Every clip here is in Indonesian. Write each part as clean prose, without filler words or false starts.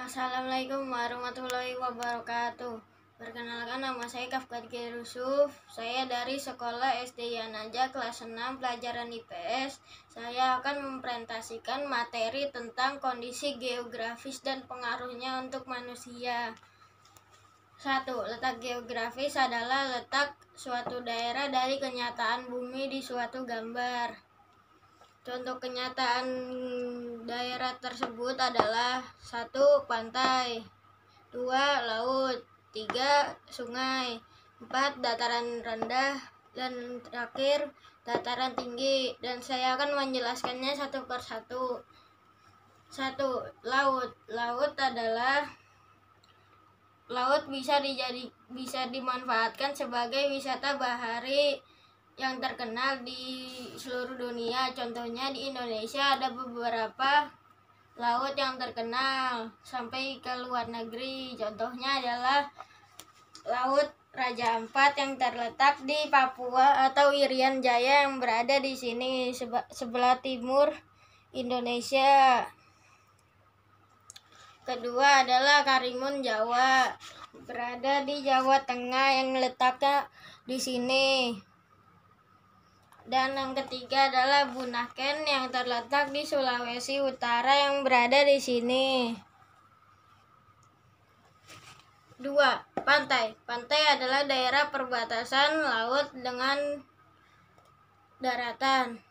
Assalamualaikum warahmatullahi wabarakatuh. Perkenalkan, nama saya Kafkadki Rusuf. Saya dari sekolah SD Yanaja kelas 6 pelajaran IPS. Saya akan mempresentasikan materi tentang kondisi geografis dan pengaruhnya untuk manusia. 1. Letak geografis adalah letak suatu daerah dari kenyataan bumi di suatu gambar. Contoh kenyataan daerah tersebut adalah 1. Pantai, 2. Laut, 3. Sungai, 4. Dataran rendah, dan terakhir dataran tinggi. Dan saya akan menjelaskannya satu persatu. 1. Laut. Laut bisa dimanfaatkan sebagai wisata bahari yang terkenal di seluruh dunia. Contohnya di Indonesia ada beberapa laut yang terkenal sampai ke luar negeri. Contohnya adalah Laut Raja Ampat yang terletak di Papua atau Irian Jaya yang berada di sini sebelah timur Indonesia. Kedua adalah Karimun Jawa, berada di Jawa Tengah yang letaknya di sini. Dan yang ketiga adalah Bunaken yang terletak di Sulawesi Utara yang berada di sini. 2. Pantai. Pantai adalah daerah perbatasan laut dengan daratan.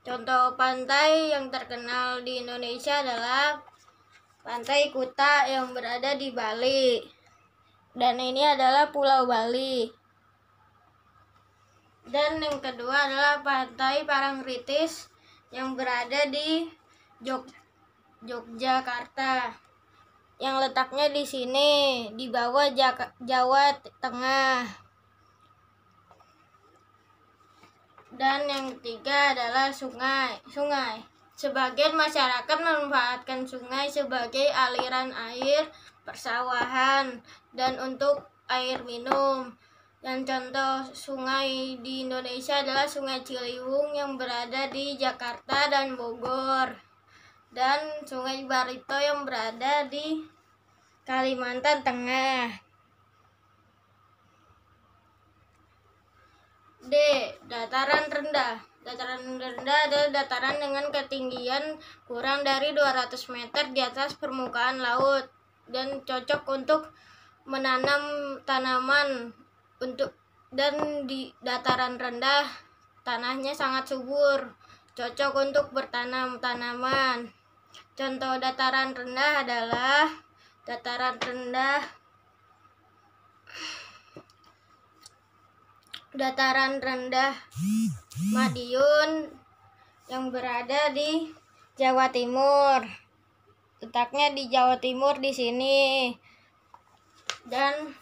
Contoh pantai yang terkenal di Indonesia adalah Pantai Kuta yang berada di Bali. Dan ini adalah Pulau Bali. Dan yang kedua adalah Pantai Parangtritis yang berada di Yogyakarta, yang letaknya di sini di bawah Jawa Tengah. Dan yang ketiga adalah sungai. Sebagian masyarakat memanfaatkan sungai sebagai aliran air, persawahan, dan untuk air minum. Dan contoh sungai di Indonesia adalah Sungai Ciliwung yang berada di Jakarta dan Bogor, dan Sungai Barito yang berada di Kalimantan Tengah. D. Dataran rendah. Dataran rendah adalah dataran dengan ketinggian kurang dari 200 meter di atas permukaan laut dan cocok untuk menanam tanaman. Dan di dataran rendah tanahnya sangat subur, cocok untuk bertanam tanaman. Contoh dataran rendah adalah dataran rendah Madiun yang berada di Jawa Timur. Letaknya di Jawa Timur di sini. Dan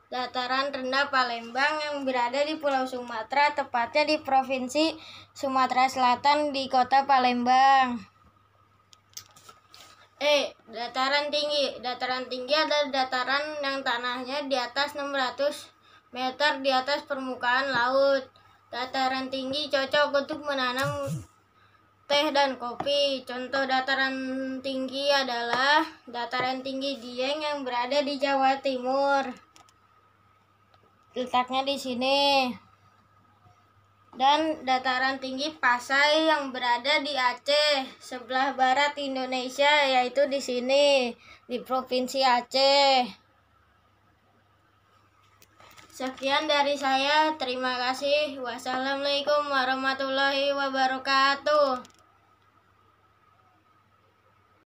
dataran rendah Palembang yang berada di Pulau Sumatera, tepatnya di Provinsi Sumatera Selatan di Kota Palembang. Dataran tinggi. Dataran tinggi adalah dataran yang tanahnya di atas 600 meter di atas permukaan laut. Dataran tinggi cocok untuk menanam teh dan kopi. Contoh dataran tinggi adalah dataran tinggi Dieng yang berada di Jawa Timur. Letaknya di sini. Dan dataran tinggi Pasai yang berada di Aceh, sebelah barat Indonesia, yaitu di sini, di Provinsi Aceh. Sekian dari saya, terima kasih. Wassalamualaikum warahmatullahi wabarakatuh.